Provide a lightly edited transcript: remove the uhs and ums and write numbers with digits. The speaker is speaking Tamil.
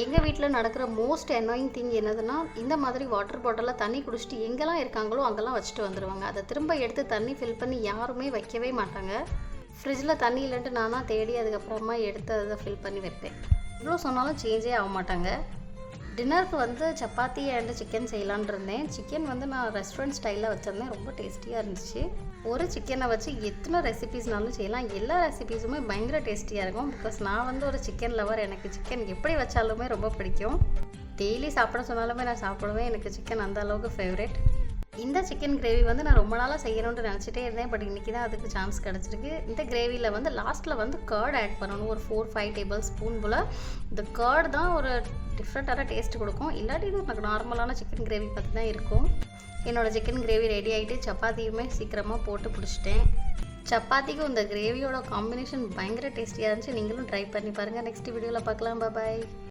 எங்கள் வீட்டில் நடக்கிற மோஸ்ட் அன்னாயிங் திங் என்னதுன்னா, இந்த மாதிரி வாட்டர் பாட்டிலில் தண்ணி குடிச்சிட்டு எங்கெல்லாம் இருக்காங்களோ அங்கெல்லாம் வச்சுட்டு வந்துடுவாங்க. அதை திரும்ப எடுத்து தண்ணி ஃபில் பண்ணி யாருமே வைக்கவே மாட்டாங்க. ஃப்ரிட்ஜில் தண்ணி இல்லைன்ட்டு நானாக தேடி அதுக்கப்புறமா எடுத்து அதை ஃபில் பண்ணி வைப்பேன். இவ்வளோ சொன்னாலும் சேஞ்சே ஆக மாட்டாங்க. டின்னருக்கு வந்து சப்பாத்தி அண்ட் சிக்கன் செய்யலான் இருந்தேன். சிக்கன் வந்து நான் ரெஸ்டாரண்ட் ஸ்டைலில் வச்சுருந்தேன். ரொம்ப டேஸ்டியாக இருந்துச்சு. ஒரு சிக்கனை வச்சு எத்தனை ரெசிபீஸ்னாலும் செய்யலாம். எல்லா ரெசிபீஸுமே பயங்கர டேஸ்டியாக இருக்கும். பிகாஸ் நான் வந்து ஒரு சிக்கன் லவர். எனக்கு சிக்கன் எப்படி வச்சாலுமே ரொம்ப பிடிக்கும். டெய்லி சாப்பிட சொன்னாலுமே நான் சாப்பிடுவேன். எனக்கு சிக்கன் அந்த அளவுக்கு ஃபேவரட். இந்த சிக்கன் கிரேவி வந்து நான் ரொம்ப நாளாக செய்யணும்னு நினச்சிட்டே இருந்தேன். பட் இன்றைக்கி தான் அதுக்கு சான்ஸ் கிடச்சிருக்கு. இந்த கிரேவியில் வந்து லாஸ்ட்டில் வந்து கர்ட் ஆட் பண்ணணும். ஒரு 4-5 டேபிள் ஸ்பூன் போல். இந்த கர்ட் தான் ஒரு டிஃப்ரெண்ட்டான டேஸ்ட் கொடுக்கும். இல்லாட்டி இது எனக்கு நார்மலான சிக்கன் கிரேவி பார்த்து தான் இருக்கும். என்னோடய சிக்கன் கிரேவி ரெடி ஆகிட்டு சப்பாத்தியுமே சீக்கிரமாக போட்டு பிடிச்சிட்டேன். சப்பாத்திக்கும் இந்த கிரேவியோட காம்பினேஷன் பயங்கர டேஸ்டியாக இருந்துச்சு. நீங்களும் ட்ரை பண்ணி பாருங்கள். நெக்ஸ்ட் வீடியோவில் பார்க்கலாம். பாய்.